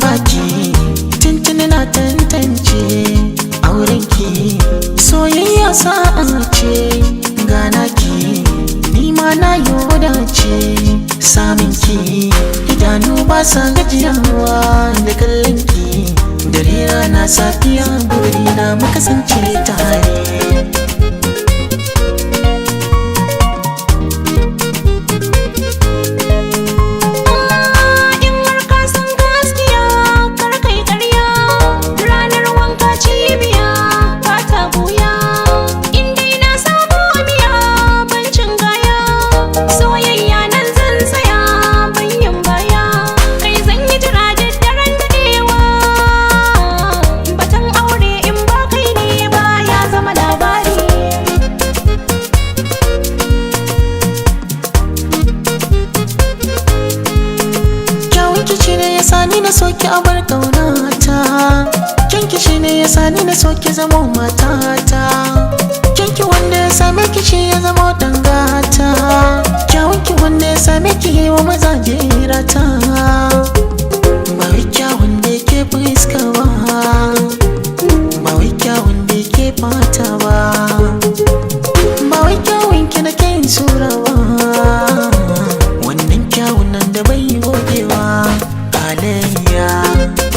baki tuntuni na tantance aurenki. Soyayya sa'a ce gana ki, ni ma na yodace saminki. Idanu ba sa gajiyawa da kallonki, dare rana safiya burina mu kasance tare. Sani na soki abar kaunata, kyanki shi ne ya sani na soki zama matata. Kyanki wanda ya same ki shi ya zama dangata, kyawunki wanda ya same ki yi wa mazaje rata. Ba wai kyawun da yake fuska ba, ba wai kyawun da yake fata ba, ba wai kyawun ki na ke sura ba. Wannan kyawun nan da bai gogewa halayya.